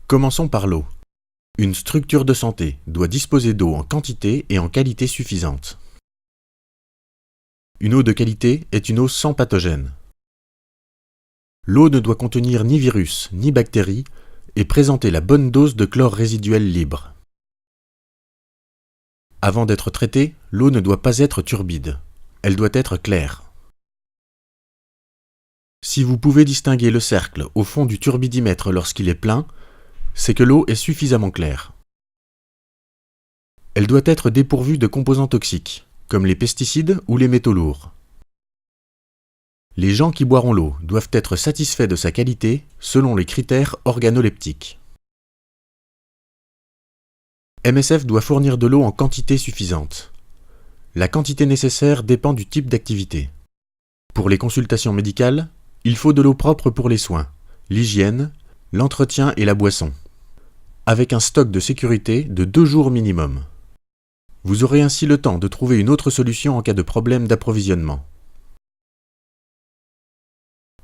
Commençons par l'eau. Une structure de santé doit disposer d'eau en quantité et en qualité suffisante. Une eau de qualité est une eau sans pathogène. L'eau ne doit contenir ni virus ni bactéries et présenter la bonne dose de chlore résiduel libre. Avant d'être traitée, l'eau ne doit pas être turbide. Elle doit être claire. Si vous pouvez distinguer le cercle au fond du turbidimètre lorsqu'il est plein, c'est que l'eau est suffisamment claire. Elle doit être dépourvue de composants toxiques, comme les pesticides ou les métaux lourds. Les gens qui boiront l'eau doivent être satisfaits de sa qualité selon les critères organoleptiques. MSF doit fournir de l'eau en quantité suffisante. La quantité nécessaire dépend du type d'activité. Pour les consultations médicales, il faut de l'eau propre pour les soins, l'hygiène, l'entretien et la boisson, avec un stock de sécurité de 2 jours minimum. Vous aurez ainsi le temps de trouver une autre solution en cas de problème d'approvisionnement.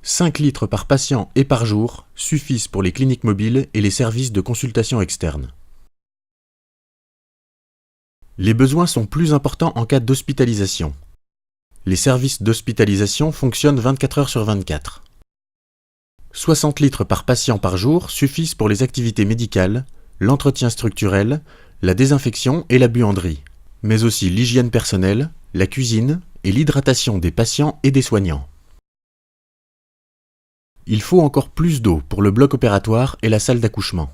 5 litres par patient et par jour suffisent pour les cliniques mobiles et les services de consultation externe. Les besoins sont plus importants en cas d'hospitalisation. Les services d'hospitalisation fonctionnent 24 heures sur 24. 60 litres par patient par jour suffisent pour les activités médicales, l'entretien structurel, la désinfection et la buanderie, mais aussi l'hygiène personnelle, la cuisine et l'hydratation des patients et des soignants. Il faut encore plus d'eau pour le bloc opératoire et la salle d'accouchement.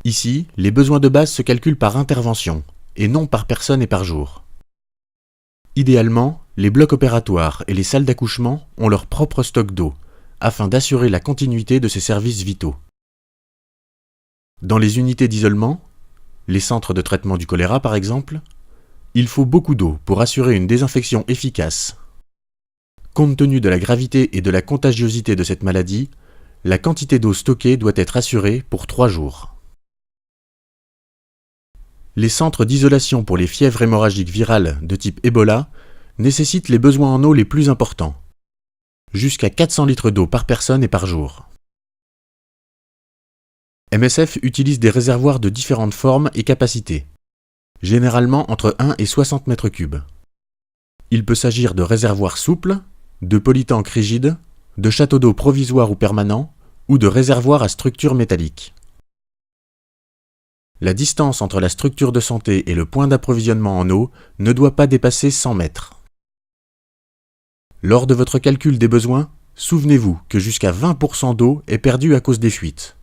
Ici, les besoins de base se calculent par intervention, et non par personne et par jour. Idéalement, les blocs opératoires et les salles d'accouchement ont leur propre stock d'eau, afin d'assurer la continuité de ces services vitaux. Dans les unités d'isolement, les centres de traitement du choléra par exemple, il faut beaucoup d'eau pour assurer une désinfection efficace. Compte tenu de la gravité et de la contagiosité de cette maladie, la quantité d'eau stockée doit être assurée pour 3 jours. Les centres d'isolation pour les fièvres hémorragiques virales de type Ebola nécessitent les besoins en eau les plus importants, jusqu'à 400 litres d'eau par personne et par jour. MSF utilise des réservoirs de différentes formes et capacités, généralement entre 1 et 60 mètres cubes. Il peut s'agir de réservoirs souples, de polytanks rigides, de châteaux d'eau provisoires ou permanents, ou de réservoirs à structure métallique. La distance entre la structure de santé et le point d'approvisionnement en eau ne doit pas dépasser 100 mètres. Lors de votre calcul des besoins, souvenez-vous que jusqu'à 20% d'eau est perdue à cause des fuites.